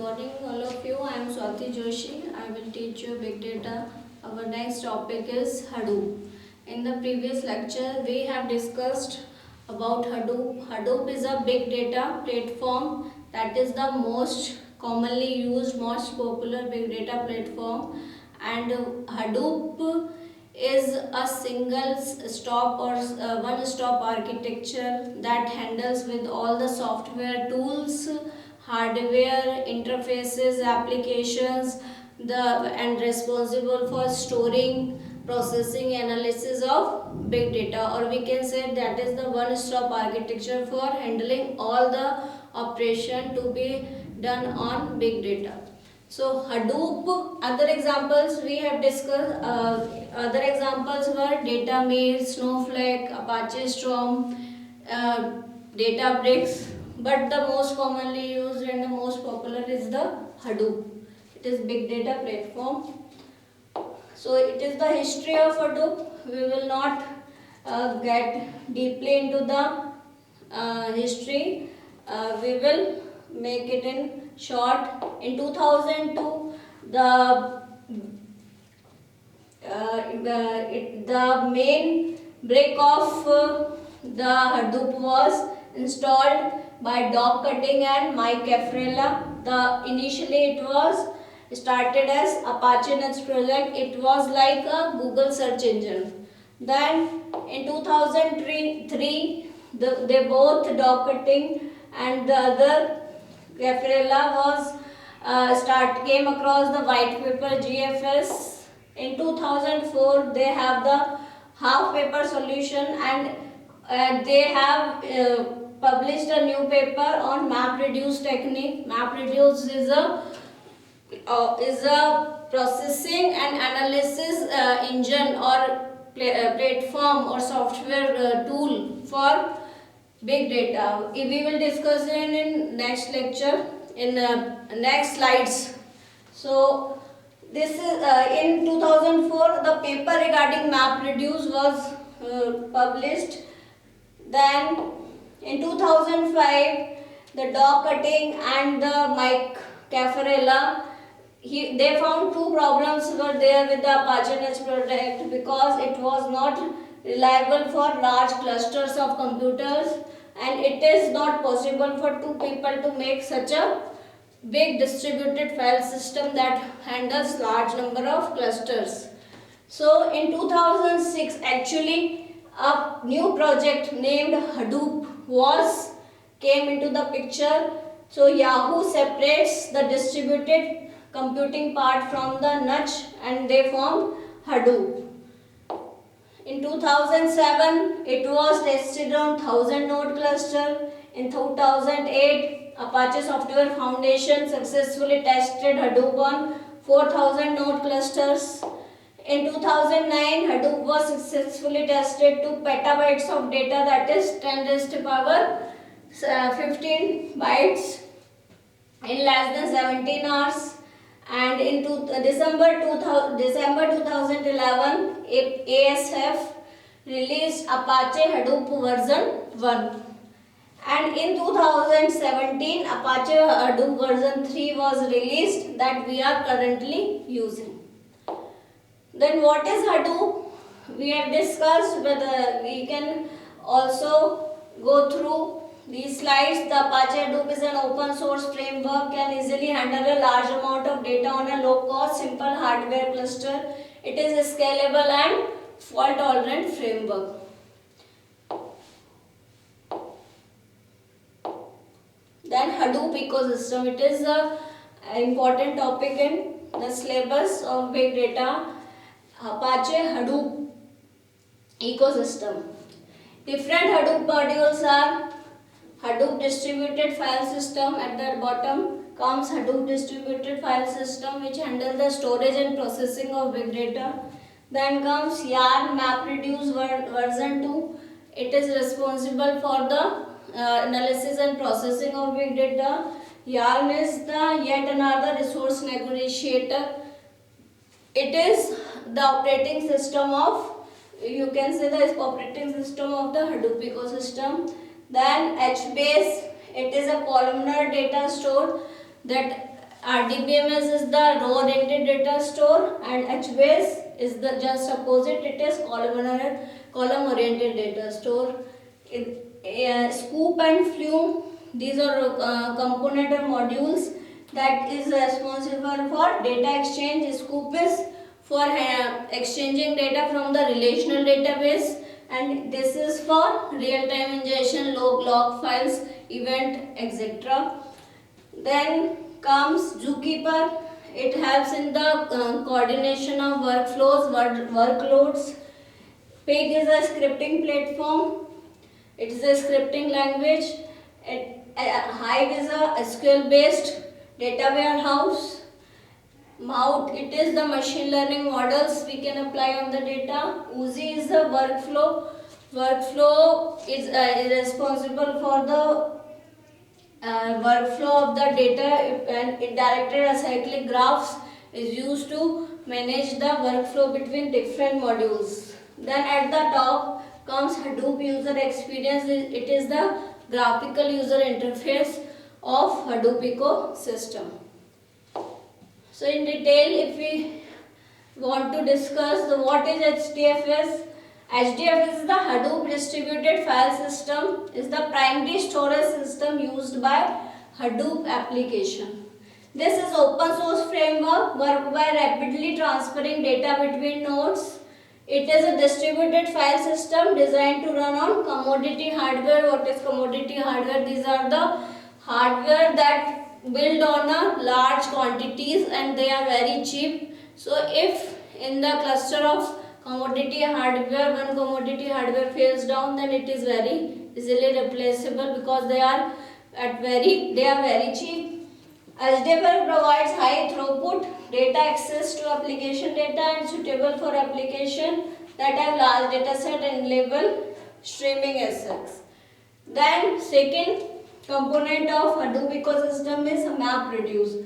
morning, all of you. I am Swati Joshi. I will teach you big data. Our next topic is Hadoop. In the previous lecture, we have discussed about Hadoop. Hadoop is a big data platform that is the most commonly used, most popular big data platform. And Hadoop is a single stop or one stop architecture that handles with all the software tools, hardware interfaces, applications, and responsible for storing, processing, analysis of big data, or we can say that is the one stop architecture for handling all the operation to be done on big data. So Hadoop, other examples we have discussed, other examples were Datamare, Snowflake, Apache Storm, Databricks, but the most commonly used and the most popular is the Hadoop. It is big data platform. So it is the history of Hadoop. We will not get deeply into the history. We will make it in short. In 2002, the main break of the Hadoop was installed by Doc Cutting and Mike Caffarella. Initially it was started as Apache Nuts project. It was like a Google search engine. Then in 2003, they both Doc Cutting and the other Caffarella came across the white paper GFS. In 2004, they have the half paper solution, and they have published a new paper on MapReduce technique. MapReduce is a processing and analysis engine or platform or software tool for big data. We will discuss it in next lecture, in next slides. So this is in 2004 the paper regarding MapReduce was published. Then in 2005 the Doc Cutting and the Mike Caffarella, they found two problems were there with the Apache Nuts project, because it was not reliable for large clusters of computers, and it is not possible for two people to make such a big distributed file system that handles large number of clusters. So in 2006 actually a new project named Hadoop came into the picture. So Yahoo separates the distributed computing part from the Nutch and they form Hadoop. In 2007 it was tested on 1000 node cluster. In 2008 Apache Software Foundation successfully tested Hadoop on 4000 node clusters. In 2009 Hadoop was successfully tested to petabytes of data, that is 10 raised to power 15 bytes in less than 17 hours. And in December 2011 ASF released Apache Hadoop version 1. And in 2017 Apache Hadoop version 3 was released that we are currently using. Then what is Hadoop? We have discussed, whether we can also go through these slides. The Apache Hadoop is an open source framework, can easily handle a large amount of data on a low cost simple hardware cluster. It is a scalable and fault tolerant framework. Then Hadoop ecosystem, it is an important topic in the syllabus of big data. Apache Hadoop ecosystem. Different Hadoop modules are Hadoop distributed file system. At the bottom comes Hadoop distributed file system, which handles the storage and processing of big data. Then comes Yarn MapReduce version 2. It is responsible for the analysis and processing of big data. Yarn is the yet another resource negotiator. It is the operating system of, you can say, the operating system of the Hadoop ecosystem. Then HBase, it is a columnar data store that RDBMS is the row oriented data store, and HBase is the just opposite, it is column oriented data store. Scoop and Flume, these are component or modules that is responsible for data exchange. Scoop is for exchanging data from the relational database, and this is for real-time ingestion, log files, event, etc. Then comes Zookeeper. It helps in the coordination of workflows, workloads. Pig is a scripting platform. It is a scripting language. Hive is a SQL based data warehouse. Mout, it is the machine learning models we can apply on the data. Oozie is the workflow. Workflow is responsible for the workflow of the data, and directed acyclic graphs is used to manage the workflow between different modules. Then at the top comes Hadoop user experience. It is the graphical user interface of Hadoop ecosystem. So in detail, if we want to discuss what is HDFS. HDFS is the Hadoop Distributed File System, is the primary storage system used by Hadoop application. This is open source framework work by rapidly transferring data between nodes. It is a distributed file system designed to run on commodity hardware. What is commodity hardware? These are the hardware that build on a large quantities and they are very cheap. So if in the cluster of commodity hardware, one commodity hardware fails down, then it is very easily replaceable because they are very cheap. HDFS provides high throughput data access to application data and suitable for application that have large data set and enable streaming assets. Then second component of Hadoop ecosystem is MapReduce.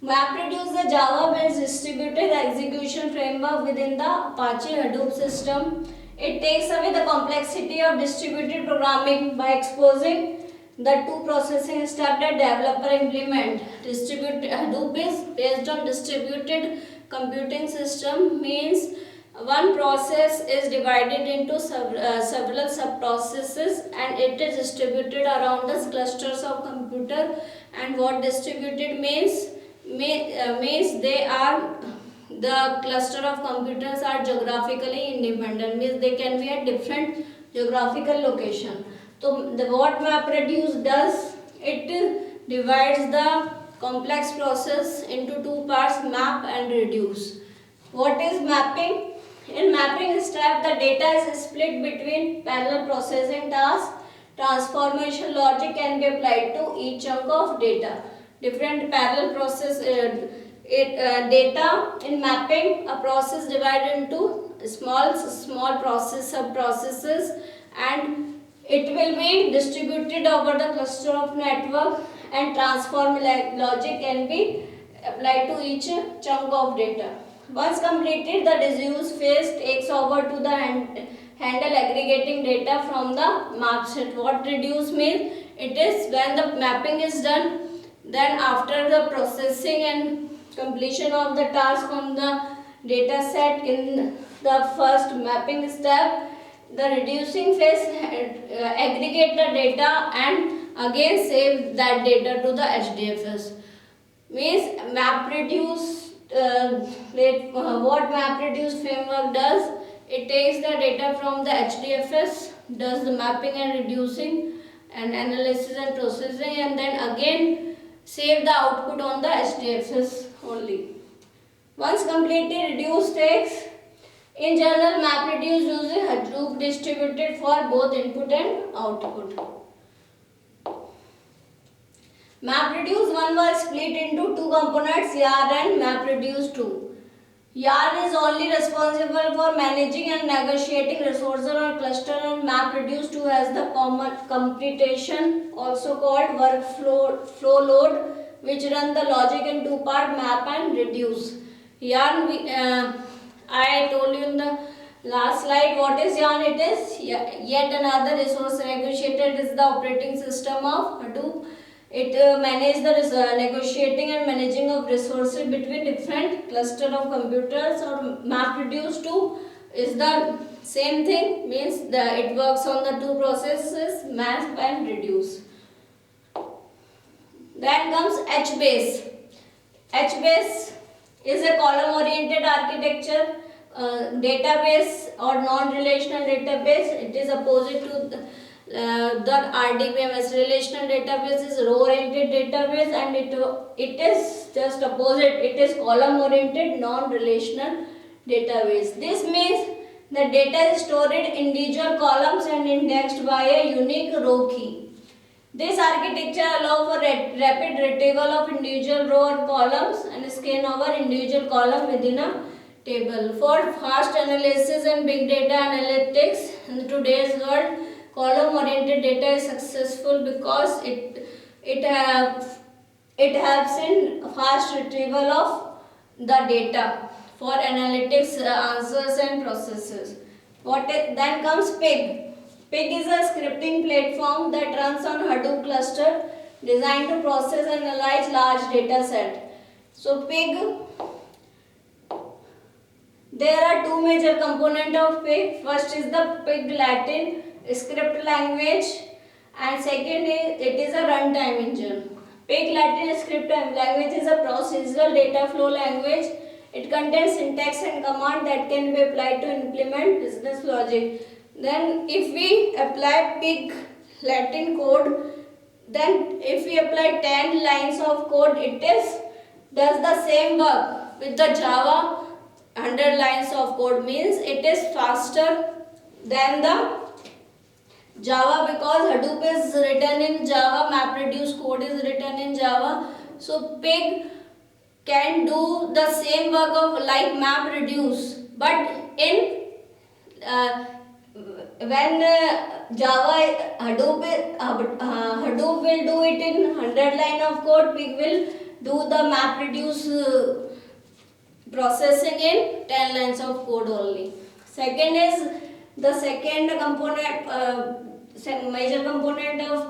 MapReduce is a Java-based distributed execution framework within the Apache Hadoop system. It takes away the complexity of distributed programming by exposing the two processing steps that developer implement. Hadoop is based on distributed computing system, means one process is divided into several sub-processes and it is distributed around the clusters of computer. And what distributed means they are the cluster of computers are geographically independent, means they can be at different geographical location. So what MapReduce does, it divides the complex process into two parts, map and reduce. What is mapping? In mapping step, the data is split between parallel processing tasks. Transformation logic can be applied to each chunk of data. Different parallel process data in mapping, a process divided into small process sub-processes, and it will be distributed over the cluster of network, and transform logic can be applied to each chunk of data. Once completed, the reduce phase takes over to the handle aggregating data from the map set. What reduce means? It is when the mapping is done, then after the processing and completion of the task on the data set in the first mapping step, the reducing phase aggregate the data and again save that data to the HDFS. Means MapReduce, what MapReduce framework does, it takes the data from the HDFS, does the mapping and reducing and analysis and processing, and then again save the output on the HDFS only. Once completely reduce takes, in general MapReduce uses Hadoop distributed for both input and output. MapReduce 1 was split into two components, Yarn and MapReduce 2. Yarn is only responsible for managing and negotiating resources on cluster, and MapReduce 2 has the common computation, also called workflow load, which run the logic in two parts, map and reduce. Yarn, I told you in the last slide what is Yarn. It is yet another resource negotiated is the operating system of Hadoop. It manages the negotiating and managing of resources between different cluster of computers. Or MapReduce 2 is the same thing, means it works on the two processes, map and reduce. Then comes HBase. HBase is a column oriented architecture database or non-relational database. It is opposite to the RDBMS. Relational database is row oriented database, and it is just opposite. It is column oriented non-relational database. This means the data is stored in individual columns and indexed by a unique row key. This architecture allows for rapid retrieval of individual row or columns and scan over individual column within a table. For fast analysis and big data analytics in today's world, column-oriented data is successful because it helps in fast retrieval of the data for analytics, answers and processes. Then comes Pig. Pig is a scripting platform that runs on Hadoop cluster designed to process and analyze large data set. So Pig, there are two major components of Pig. First is the Pig Latin script language, and second is it is a runtime engine. Pig Latin script language is a procedural data flow language. It contains syntax and command that can be applied to implement business logic. Then if we apply Pig Latin code, then if we apply 10 lines of code, it does the same work with the Java 100 lines of code, means it is faster than the Java because Hadoop is written in Java, MapReduce code is written in Java. So Pig can do the same work of like MapReduce, but in when Java Hadoop will do it in 100 line of code, Pig will do the MapReduce processing in 10 lines of code only. Second is the second component, major component of